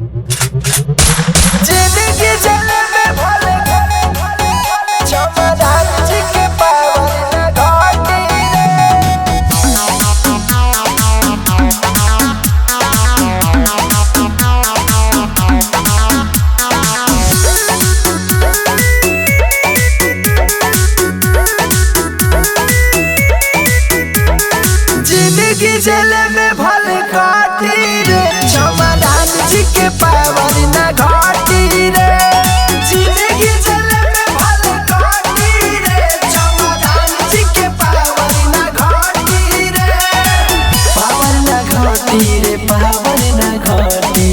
जिंदगी जले में भले चमरान जी के पावन न घाटी रे। जिंदगी जले में भले घाटी रे, चमरान जी के पावन न घाटी रे। जिंदगी जले में भले घाटी रे, चमरान जी के पावन न घाटी रे। पावन न घाटी रे, पावन न घाटी।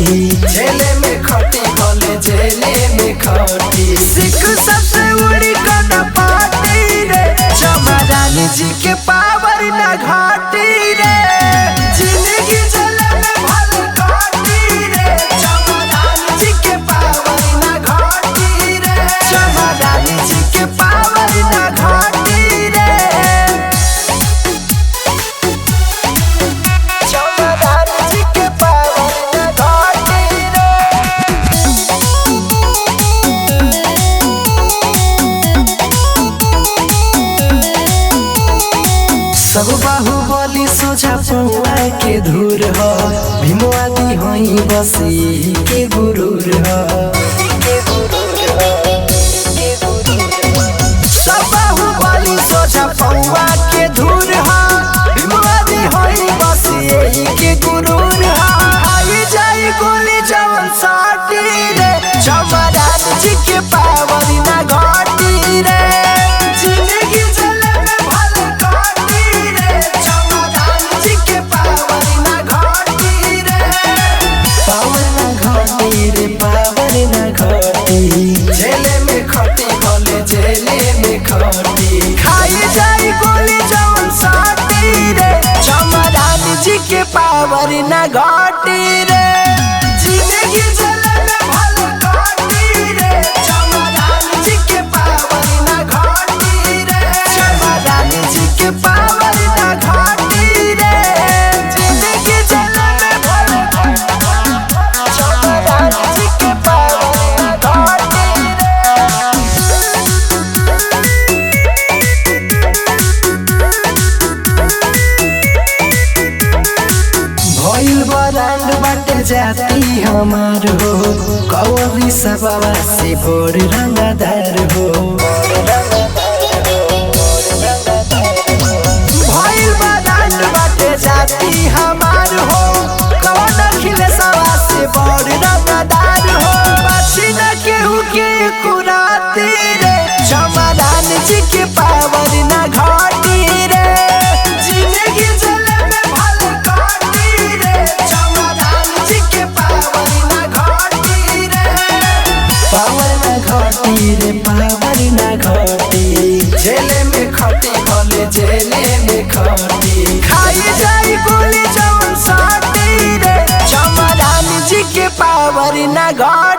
जेले में खटी भले जेले में खटी। सिख सबसे उड़ी का न पाटी रे, चमरान जी के पावन न घाटी रे। जिंदगी जले में भले घाटी रे, चमरान जी के पावन न घाटी रे। चमरान जी के पावन न घाटी रे। चमरान जी के पावन न घाटी रे। सब बाहुबली सोझा पौआ के धूर ह, भीमवादी हई बसी के गुरूर ह। सब बाहुबली सोझा पौआ के धूर ह, भीमवादी हई बसी के गुरूर ह। आई जाई गोली जवन साटी रे, चमरान जी के पावन न घाटी रे। जिंदगी जले में भले घाटी रे, चमरान जी के पावन न घाटी रे। पावन न घाटी रे, पावन न घाटी। जेले में खटी भले जेले में खटी। खाई जाई गोली जवन साटी रे, चमरान जी के पावन न घाटी रे। जिंदगी जले में भले घाटी रे, चमरान जी के पावन न घाटी रे। चमरान जी के पावन न घाटी रे। जिंदगी जले में भले चमरान जी के पावन न घाटी रे। भइल बरांड बाटे जाती हमार हो, कौरी सबवा से बोर रंगदार हो। भइल बरांड बाटे जाती हमार हो, कौन खिले सवा से बोर रंगदार हो। बची न केहू के कुराती रे, चमरान जी के पावन न घाटी रे। जिंदगी जले में भले घाटी रे, चमरान जी के पावन न घाटी रे। पावन न घाटी रे, पावन न घाटी। जेले में खटी भले जेले में खटी। खाई जाई गोली जवन साटी रे, चमरान जी के पावन न घाटी।